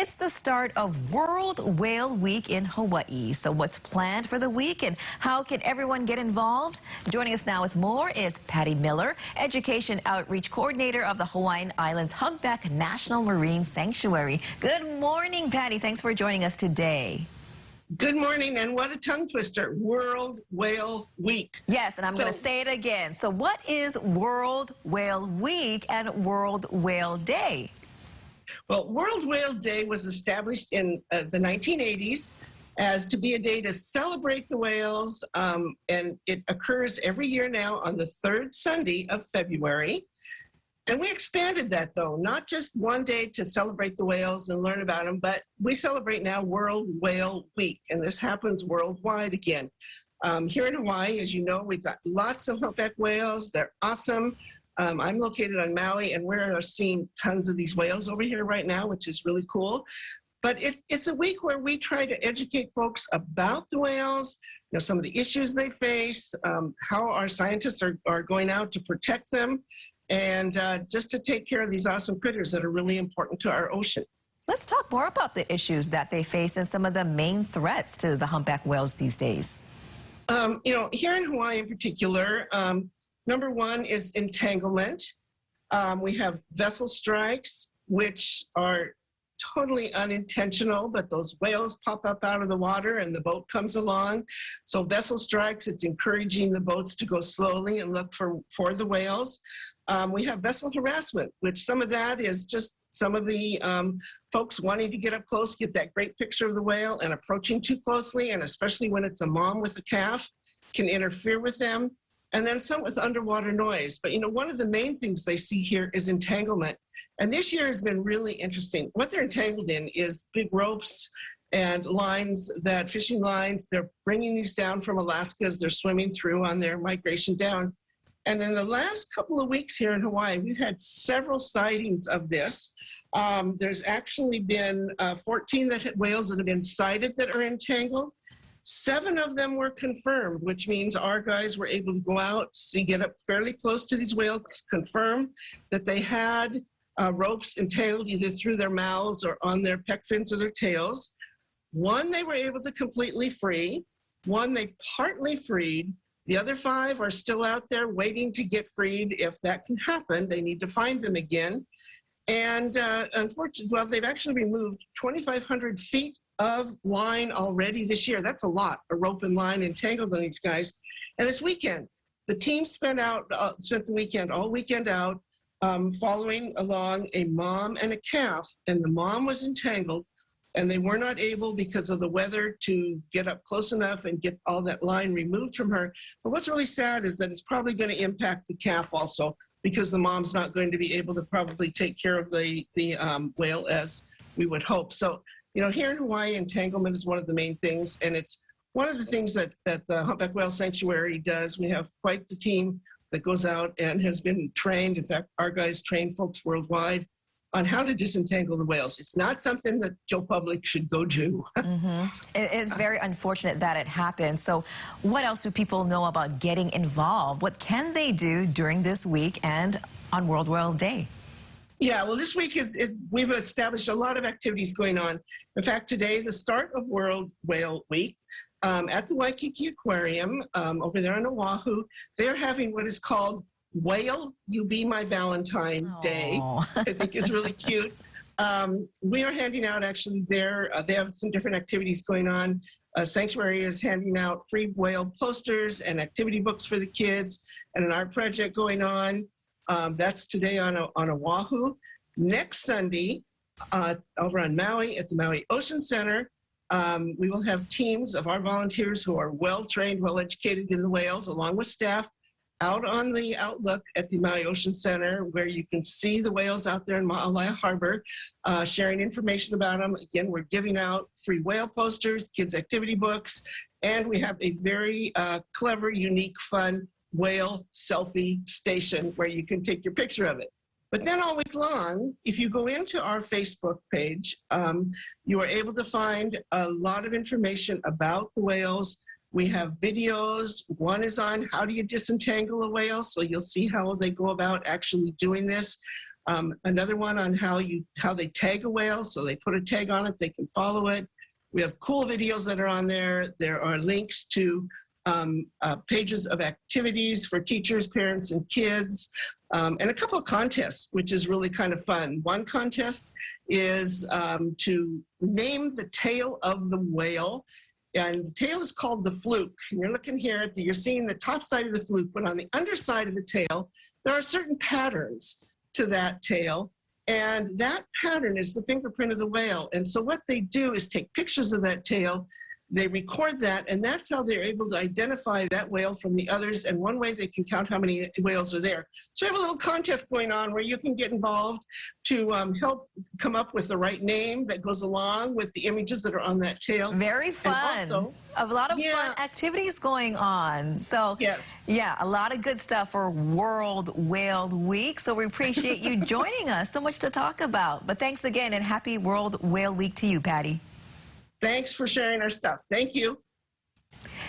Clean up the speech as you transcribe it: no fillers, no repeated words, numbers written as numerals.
It's the start of World Whale Week in Hawaii. So what's planned for the week and how can everyone get involved? Joining us now with more is Patty Miller, Education Outreach Coordinator of the Hawaiian Islands Humpback National Marine Sanctuary. Good morning, Patty. Thanks for joining us today. Good morning, and what a tongue twister, World Whale Week. Yes, and I'm going to say it again. So what is World Whale Week and World Whale Day? Well, World Whale Day was established in the 1980s as to be a day to celebrate the whales, and it occurs every year now on the third Sunday of February. And we expanded that, though, not just one day to celebrate the whales and learn about them, but we celebrate now World Whale Week, and this happens worldwide again. Here in Hawaii, as you know, we've got lots of humpback whales. They're awesome. I'm located on Maui, and we're seeing tons of these whales over here right now, which is really cool. But it's a week where we try to educate folks about the whales, you know, some of the issues they face, how our scientists are going out to protect them, and just to take care of these awesome critters that are really important to our ocean. Let's talk more about the issues that they face and some of the main threats to the humpback whales these days. You know, here in Hawaii in particular, number one is entanglement. We have vessel strikes, which are totally unintentional, but those whales pop up out of the water and the boat comes along. So vessel strikes, it's encouraging the boats to go slowly and look for the whales. We have vessel harassment, which some of that is just some of the folks wanting to get up close, get that great picture of the whale, and approaching too closely, and especially when it's a mom with a calf, can interfere with them. And then some with underwater noise. But, you know, one of the main things they see here is entanglement. And this year has been really interesting. What they're entangled in is big ropes and lines, fishing lines. They're bringing these down from Alaska as they're swimming through on their migration down. And in the last couple of weeks here in Hawaii, we've had several sightings of this. There's actually been 14 whales that have been sighted that are entangled. 7 of them were confirmed, which means our guys were able to go out, get up fairly close to these whales, confirm that they had ropes entangled either through their mouths or on their pec fins or their tails. 1 they were able to completely free. 1 they partly freed. The other 5 are still out there waiting to get freed. If that can happen, they need to find them again. And unfortunately, well, they've actually removed 2,500 feet of line already this year. That's a lot, a rope and line entangled on these guys. And this weekend, the team spent the weekend, all weekend out, following along a mom and a calf, and the mom was entangled, and they were not able, because of the weather, to get up close enough and get all that line removed from her. But what's really sad is that it's probably going to impact the calf also, because the mom's not going to be able to probably take care of the whale as we would hope. So, you know, here in Hawaii, entanglement is one of the main things, and it's one of the things that the Humpback Whale Sanctuary does. We have quite the team that goes out and has been trained. In fact, our guys train folks worldwide on how to disentangle the whales. It's not something that Joe Public should go do. It is very unfortunate that it happened. So what else do people know about getting involved? What can they do during this week and on World Whale Day? Yeah, well, this week we've established a lot of activities going on. In fact, today, the start of World Whale Week, at the Waikiki Aquarium over there on Oahu, they're having what is called Whale You Be My Valentine Day. I think is really cute. We are handing out, actually, they have some different activities going on. Sanctuary is handing out free whale posters and activity books for the kids, and an art project going on. That's today on Oahu. Next Sunday, over on Maui at the Maui Ocean Center, we will have teams of our volunteers who are well-trained, well-educated in the whales, along with staff, out on the outlook at the Maui Ocean Center, where you can see the whales out there in Ma'alaea Harbor, sharing information about them. Again, we're giving out free whale posters, kids' activity books, and we have a very clever, unique, fun whale selfie station where you can take your picture of it. But then all week long, if you go into our Facebook page, you are able to find a lot of information about the whales. We have videos. One is on how do you disentangle a whale, so you'll see how they go about actually doing this. Another one on how they tag a whale. So they put a tag on it, they can follow it. We have cool videos that are on there. There are links to pages of activities for teachers, parents, and kids, and a couple of contests, which is really kind of fun. One contest is to name the tail of the whale, and the tail is called the fluke. And you're looking here you're seeing the top side of the fluke, but on the underside of the tail, there are certain patterns to that tail. And that pattern is the fingerprint of the whale. And so what they do is take pictures of that tail, they record that, and that's how they're able to identify that whale from the others. And one way they can count how many whales are there. So we have a little contest going on where you can get involved to help come up with the right name that goes along with the images that are on that tail. Very fun. Also, a lot of fun activities going on. So, yes. Yeah, a lot of good stuff for World Whale Week. So we appreciate you joining us. So much to talk about. But thanks again, and happy World Whale Week to you, Patty. Thanks for sharing our stuff. Thank you.